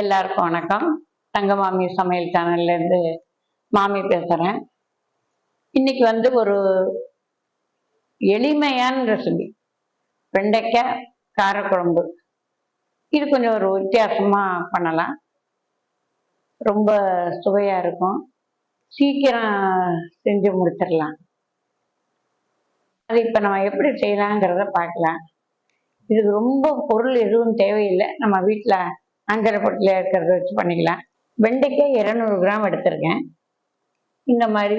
எல்லாருக்கும் வணக்கம். தங்கமாமி சமையல் சேனல்ல இருந்து மாமி பேசுறேன். இன்னைக்கு ஒரு எளிமையான ரெசிபி, வெண்டைக்காய் காரக்குழம்பு. இது கொஞ்சம் ஒரு வித்தியாசமா பண்ணலாம். ரொம்ப சுவையா இருக்கும். சீக்கிரம் செஞ்சு முடிச்சிடலாம். அது இப்ப நம்ம எப்படி செய்யலாங்கிறத பார்க்கலாம். இதுக்கு ரொம்ப பொருள் எதுவும் தேவையில்லை. நம்ம வீட்டுல அஞ்சரை பொட்டில இருக்கிறத வச்சு பண்ணிக்கலாம். வெண்டைக்காய் 200 கிராம் எடுத்திருக்கேன். இந்த மாதிரி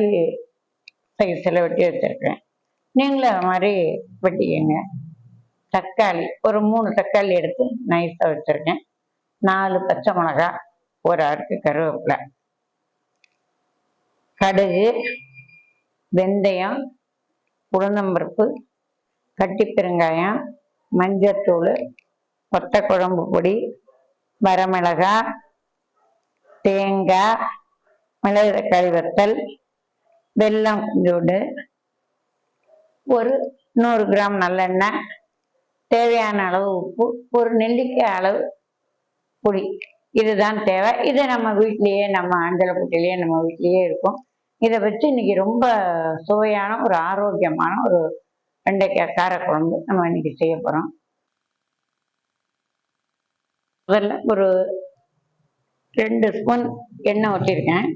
சைஸில் வெட்டி வச்சிருக்கேன். நீங்களும் அது மாதிரி வெட்டிக்கங்க. தக்காளி ஒரு 3 தக்காளி எடுத்து நைஸாக வச்சிருக்கேன். 4 பச்சை மிளகா, ஒரு அடுக்கு கருவேப்பிலை, கடுகு, வெந்தயம், உளுந்தம்பருப்பு, கட்டி பெருங்காயம், மஞ்சத்தூள், வத்த குழம்பு பொடி, வரமிளகாய், தேங்காய், மிளகு தக்காளி வத்தல், வெல்லம் கொஞ்சோண்டு, ஒரு 100 கிராம் நல்லெண்ணெய், தேவையான அளவு உப்பு, ஒரு நெல்லிக்காய் அளவு பொடி. இதுதான் தேவை. இது நம்ம வீட்லேயே, நம்ம அஞ்சலை பொட்டிலேயே நம்ம வீட்லேயே இருக்கும். இதை வச்சு இன்னைக்கு ரொம்ப சுவையான ஒரு ஆரோக்கியமான ஒரு வெண்டைக்காய் காரக்குழம்பு நம்ம இன்னைக்கு செய்ய போகிறோம். முதல்ல ஒரு 2 ஸ்பூன் எண்ணெய் ஊற்றிருக்கேன்.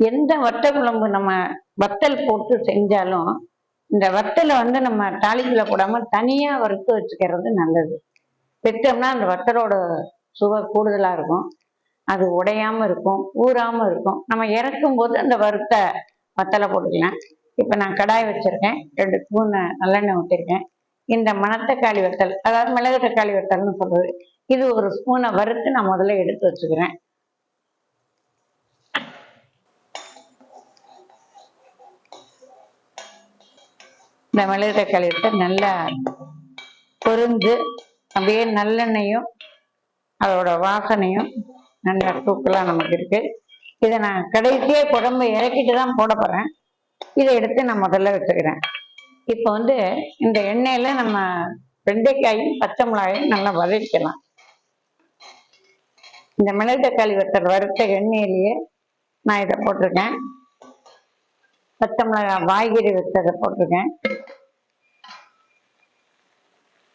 எந்த வத்த குழம்பு நம்ம வத்தல் போட்டு செஞ்சாலும் இந்த வத்தலை நம்ம தாளிக்குள்ள போடாம தனியா வறுத்து வச்சுக்கிறது நல்லது. வச்சோம்னா அந்த வத்தலோட சுவை கூடுதலா இருக்கும். அது உடையாம இருக்கும், ஊறாம இருக்கும். நம்ம இறக்கும் போது அந்த வறுத்த வத்தலை போட்டுக்கலாம். இப்ப நான் கடாய் வச்சிருக்கேன். 2 ஸ்பூன் நல்லெண்ணெய் ஊற்றிருக்கேன். இந்த மணத்தக்காளி வத்தல், அதாவது மிளகு தக்காளி வத்தல்னு சொல்றது, இது ஒரு ஸ்பூனை வறுத்து நான் முதல்ல எடுத்து வச்சுக்கிறேன். இந்த மிளகு தக்காளி வத்தல் நல்லா பொரிஞ்சு அப்படியே நல்லெண்ணெயும் அதோட வாசனையும் நல்லா தூக்கலாக நமக்கு இருக்கு. இதை நான் கடைசியே குழம்பு இறக்கிட்டு தான் போட போறேன். இதை எடுத்து நான் முதல்ல வச்சுக்கிறேன். இப்போ இந்த எண்ணெயில நம்ம வெண்டைக்காயும் பச்சை மிளகாயும் நல்லா வதக்கலாம். இந்த மிளகு தக்காளி வத்தல் வறுத்த எண்ணெயிலேயே நான் இதை போட்டிருக்கேன். பச்சை மிளகாய் வாய்கறி வச்சதை போட்டிருக்கேன்.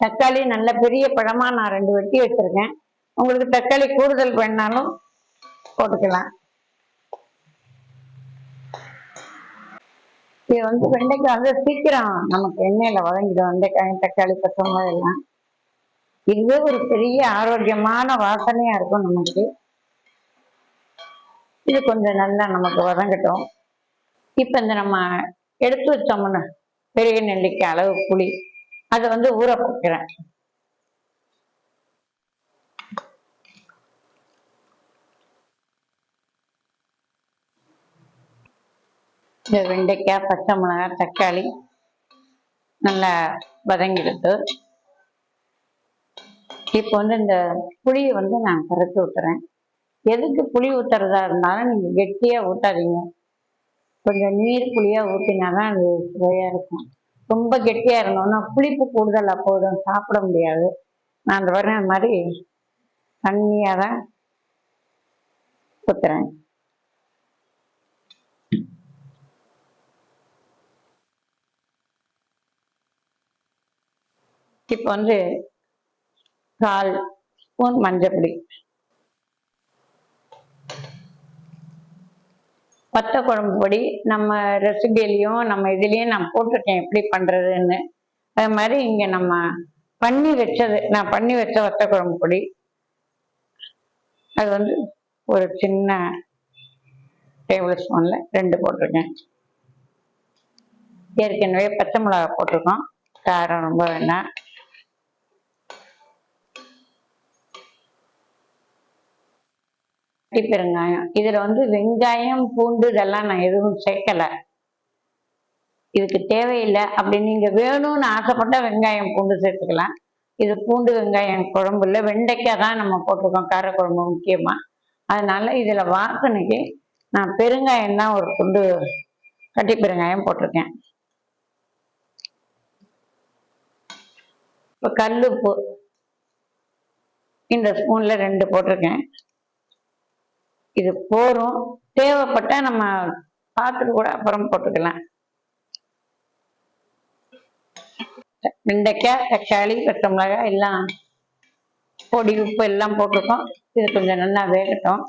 தக்காளி நல்ல பெரிய பழமா நான் 2 வெட்டி வச்சிருக்கேன். உங்களுக்கு தக்காளி கூடுதல் வேணாலும் போட்டுக்கலாம். இது வெண்டைக்காய் சீக்கிரம் நமக்கு எண்ணெயில வதங்கிடும். வெண்டைக்காய், தக்காளி, பச்சை மிளகாய் எல்லாம். இதுவே ஒரு பெரிய ஆரோக்கியமான வாசனையா இருக்கும் நமக்கு. இது கொஞ்சம் நல்லா நமக்கு வதங்கட்டும். இப்ப நம்ம எடுத்து வச்சோம்னா பெரிய நெல்லிக்காய் அளவு புளி, அதை ஊற போட்டுக்கிறேன். இந்த வெண்டைக்காய், பச்சை மிளகாய், தக்காளி நல்லா வதங்கிடுது. இப்போ இந்த புளியை நான் கரைச்சி ஊத்துறேன். எதுக்கு புளி ஊத்துறதா இருந்தாலும் நீங்க கெட்டியா ஊத்தாதீங்க. கொஞ்சம் நீர் புளியா ஊத்தினாதான் அது சுவையா இருக்கும். ரொம்ப கெட்டியா இருந்தோம்னா புளிப்பு கூடுதலா போதும், சாப்பிட முடியாது. நான் அந்த மாதிரி தண்ணியா தான் ஊத்துறேன். இப்போ 1/4 ஸ்பூன் மஞ்சள் பொடி, வத்த குழம்பு பொடி. நம்ம ரெசிபிலையும் நம்ம இதுலயும் நான் போட்டிருக்கேன் எப்படி பண்றதுன்னு. அது மாதிரி இங்க நம்ம நான் பண்ணி வச்ச வத்த குழம்பு பொடி. அது ஒரு சின்ன டேபிள் ஸ்பூன்ல 2 போட்டிருக்கேன். ஏற்கனவே பச்சை மிளகாய் போட்டிருக்கோம், காரம் ரொம்ப வேண்டாம். கட்டி பெருங்காயம். இதுல வெங்காயம், பூண்டு இதெல்லாம் நான் எதுவும் சேர்க்கல. இதுக்கு தேவையில்லை. அப்படி நீங்க வேணும்னு ஆசைப்பட்டா வெங்காயம், பூண்டு சேர்த்துக்கலாம். இது பூண்டு வெங்காயம் குழம்பு இல்லை, வெண்டைக்காய் தான் நம்ம போட்டிருக்கோம் காரக்குழம்பு முக்கியமா. அதனால இதுல வாசனைக்கு நான் பெருங்காயம் தான் ஒரு துண்டு கட்டி பெருங்காயம் போட்டிருக்கேன். இப்போ கல்லுப்பு இந்த ஸ்பூன்ல 2 போட்டிருக்கேன். இது போரும். தேவைப்பட்டா நம்ம பார்த்துட்டு கூட அப்புறம் போட்டுக்கலாம். வெண்டைக்காய், தக்காளி, பச்சை மிளகாய் எல்லாம் பொடி, உப்பு எல்லாம் போட்டிருக்கோம். இது கொஞ்சம் நல்லா வேகட்டும்.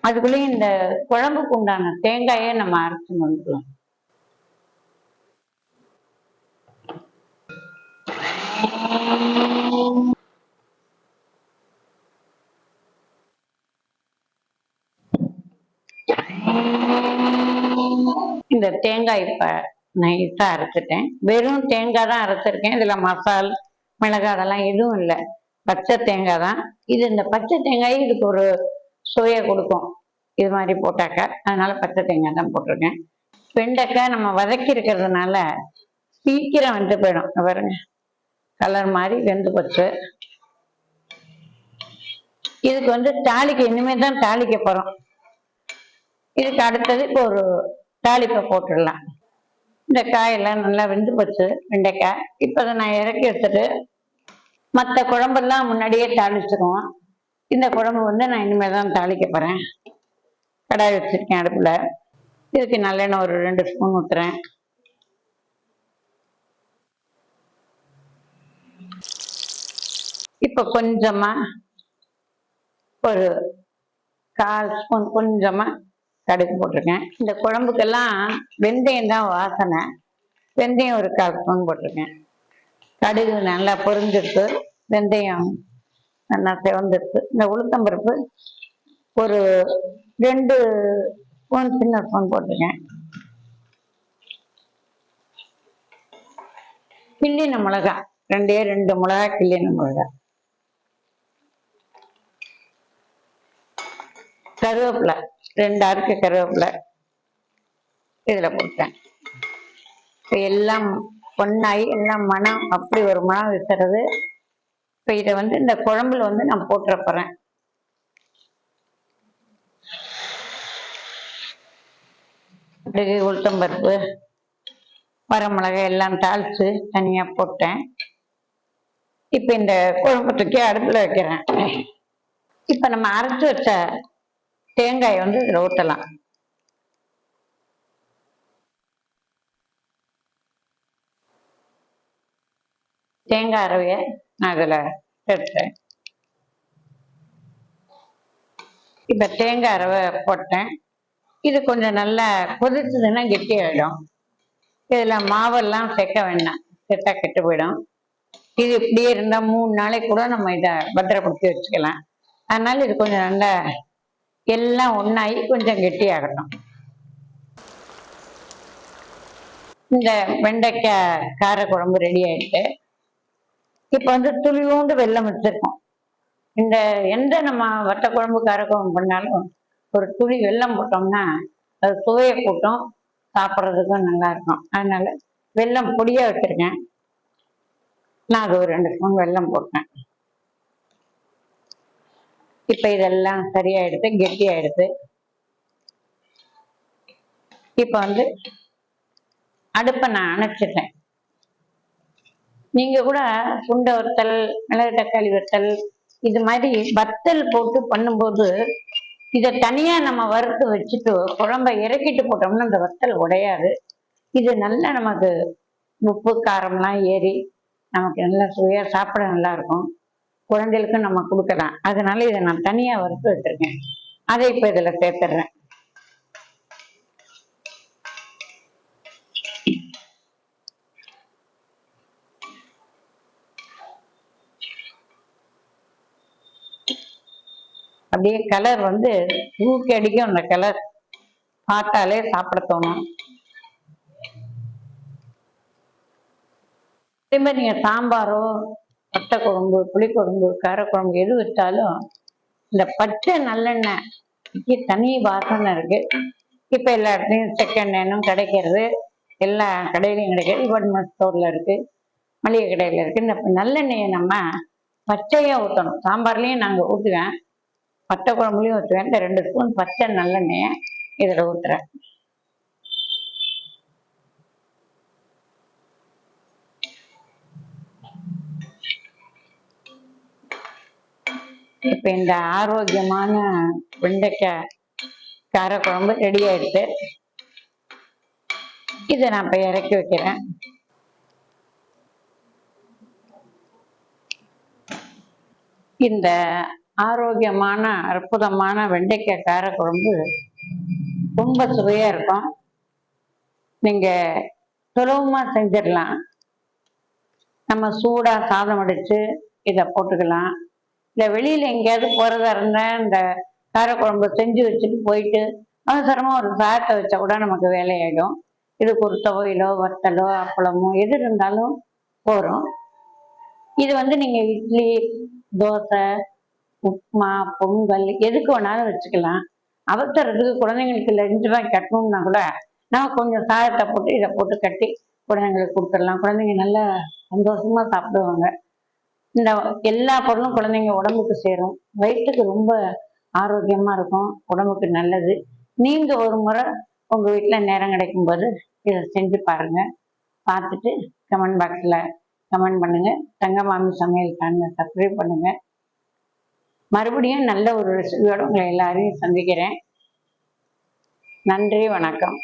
அதுக்குள்ளேயும் இந்த குழம்புக்கு உண்டான தேங்காயை நம்ம அரைச்சு வந்துக்கலாம். இந்த தேங்காய் இப்ப நைஸா அரைச்சிட்டேன். வெறும் தேங்காய் தான் அரைச்சிருக்கேன். இதுல மசால், மிளகாய் அதெல்லாம் எதுவும் இல்லை. பச்சை தேங்காய் தான். இது இந்த பச்சை தேங்காய் இதுக்கு ஒரு சுவையை கொடுக்கும். இது மாதிரி போட்டாக்க அதனால பச்சை தேங்காய் தான் போட்டிருக்கேன். வெண்டைக்காய் நம்ம வதக்கி இருக்கிறதுனால சீக்கிரம் வெந்து போயிடும். பாருங்க, கலர் மாதிரி வெந்து போச்சு. இதுக்கு தாளிக்க இனிமே தான் தாளிக்க போறோம். இதுக்கு அடுத்தது இப்போ ஒரு தாளிப்பை போட்டுடலாம். இந்த காயெல்லாம் நல்லா வெந்து போச்சு, வெண்டைக்காய். இப்போ அதை நான் இறக்கி வச்சுட்டு மற்ற குழம்பெல்லாம் முன்னாடியே தாளிச்சிருவோம். இந்த குழம்பு நான் இனிமேல் தான் தாளிக்க போறேன். கடாய் வச்சிருக்கேன் அடுப்புல. இதுக்கு நல்லெண்ணெய் ஒரு 2 ஸ்பூன் ஊத்துறேன். இப்போ கொஞ்சமா ஒரு 1/4 ஸ்பூன் கொஞ்சமா கடுகு போட்டிருக்கேன். இந்த குழம்புக்கெல்லாம் வெந்தயம் தான் வாசனை. வெந்தயம் ஒரு 1/4 ஸ்பூன் போட்டிருக்கேன். கடுகு நல்லா பொரிஞ்சிருக்கு, வெந்தயம் நல்லா சிவந்துருக்கு. இந்த உளுத்தம்பருப்பு ஒரு 2 ஸ்பூன் சின்ன ஸ்பூன் போட்டிருக்கேன். கிள்ளின மிளகா 2 மிளகா, கிள்ளின மிளகா. கருவேப்பிலை 2 அருக்கு கருவேப்பிலை இதுல போட்டேன். எல்லாம் பொன்னாயி எல்லாம் மனம் அப்படி ஒரு மனம் விட்டுறது. இப்ப இதை இந்த குழம்புல நான் போட்டுற போறேன். கடுகு, உளுத்தம்பருப்பு, வரமிளகாய் எல்லாம் தாளிச்சு தனியா போட்டேன். இப்ப இந்த குழம்பு தூக்கி அடுப்புல வைக்கிறேன். இப்ப நம்ம அரைச்சு வச்ச தேங்காய் இதுல ஊற்றலாம். தேங்காய் அரவைய நான் இதுல சேர்த்தேன். இப்ப தேங்காய் அரவை போட்டேன். இது கொஞ்சம் நல்லா கொதிச்சதுன்னா கெட்டி ஆயிடும். இதுல மாவெல்லாம் சேர்க்க வேண்டாம், சேர்த்தா கெட்டு போயிடும். இது இப்படியே இருந்தா 3 நாளைக்கு கூட நம்ம இதை பத்திரப்படுத்தி வச்சுக்கலாம். அதனால இது கொஞ்சம் நல்லா எல்லாம் ஒன்னாகி கொஞ்சம் கெட்டி ஆகட்டும். இந்த வெண்டைக்காய் கார குழம்பு ரெடி ஆயிட்டு இப்ப துளியோண்டு வெல்லம் வச்சிருக்கோம். இந்த எந்த நம்ம வத்த குழம்பு காரக்குழம்பு பண்ணாலும் ஒரு துளி வெல்லம் போட்டோம்னா அது சுவையை கூட்டும், சாப்பிட்றதுக்கும் நல்லா இருக்கும். அதனால வெல்லம் பொடியா வச்சிருக்கேன். நான் அது ஒரு 2 ஸ்பூன் வெல்லம் போட்டேன். இப்ப இதெல்லாம் சரியாயிடுது, கெட்டி ஆயிடுது. இப்ப அடுப்பை நான் அணைச்சிட்டேன். நீங்க கூட சுண்டை வத்தல், மிளகு தக்காளி வத்தல் இது மாதிரி வத்தல் போட்டு பண்ணும்போது இதை தனியா நம்ம வறுத்து வச்சுட்டு குழம்ப இறக்கிட்டு போட்டோம்னா அந்த வத்தல் உடையாது. இது நல்லா நமக்கு உப்பு காரம்லாம் ஏறி நமக்கு நல்லா சுவையா சாப்பிட நல்லா இருக்கும். குழந்தைகளுக்கும் நம்ம கொடுக்கலாம். அதனால இதை நான் தனியா வறுத்து வச்சிருக்கேன். அதை இப்ப இதுல சேர்த்துடுறேன். அப்படியே கலர் தூக்கி அடிக்கும். அந்த கலர் பார்த்தாலே சாப்பிட தோணும். அதே மாதிரி நீங்க சாம்பாரோ, வத்த குழம்பு, புளிக்குழம்பு, காரக்குழம்பு எது வச்சாலும் இந்த பச்சை நல்லெண்ணெய் தனி வாசனை இருக்கு. இப்ப எல்லா இடத்துலையும் செகண்ட் எண்ணெயும் கிடைக்கிறது, எல்லா கடையிலையும் கிடைக்கிறது. டிபார்ட்மெண்ட் ஸ்டோர்ல இருக்கு, மளிகை கடையில இருக்கு. இந்த நல்லெண்ணெயை நம்ம பச்சையா ஊற்றணும். சாம்பார்லயும் நாங்க ஊற்றுவேன், வத்த குழம்புலையும் ஊற்றுவேன். இந்த 2 ஸ்பூன் பச்சை நல்லெண்ணெயை இதுல ஊத்துறேன். இப்போ இந்த ஆரோக்கியமான வெண்டைக்காய் காரக்குழம்பு ரெடி ஆயிடுச்சு. இதை நான் இப்போ இறக்கி வைக்கிறேன். இந்த ஆரோக்கியமான அற்புதமான வெண்டைக்காய் காரக்குழம்பு ரொம்ப சுவையா இருக்கும். நீங்க சுலபமா செஞ்சிடலாம். நம்ம சூடா சாதம் வடிச்சு இதை போட்டுக்கலாம். இல்லை வெளியில எங்கேயாவது போறதா இருந்தா இந்த காரக்குழம்பு செஞ்சு வச்சுட்டு போயிட்டு அவசரமா ஒரு சாதத்தை வச்சா கூட நமக்கு வேலையாயிடும். இதுக்கு ஒரு துவையலோ வத்தலோ அப்பளமோ எது இருந்தாலும் போறோம். இது நீங்க இட்லி, தோசை, உப்புமா, பொங்கல் எதுக்கு வேணாலும் வச்சுக்கலாம். அவசரத்துக்கு குழந்தைங்களுக்கு லஞ்சு பேக் கட்டணும்னா கூட நம்ம கொஞ்சம் சாதத்தை போட்டு இதை போட்டு கட்டி குழந்தைங்களுக்கு கொடுத்துடலாம். குழந்தைங்க நல்லா சந்தோஷமா சாப்பிடுவாங்க. இந்த எல்லா பொருளும் குழந்தைங்க உடம்புக்கு சேரும். வயிற்றுக்கு ரொம்ப ஆரோக்கியமா இருக்கும், உடம்புக்கு நல்லது. நீங்க ஒரு முறை உங்க வீட்டுல நேரம் கிடைக்கும் போது இதை செஞ்சு பாருங்க. பார்த்துட்டு கமெண்ட் பாக்ஸ்ல கமெண்ட் பண்ணுங்க. தங்கமாமி சமையல் சேனலை சப்ஸ்கிரைப் பண்ணுங்க. மறுபடியும் நல்ல ஒரு ரெசிபியோட உங்களை எல்லாரையும் சந்திக்கிறேன். நன்றி, வணக்கம்.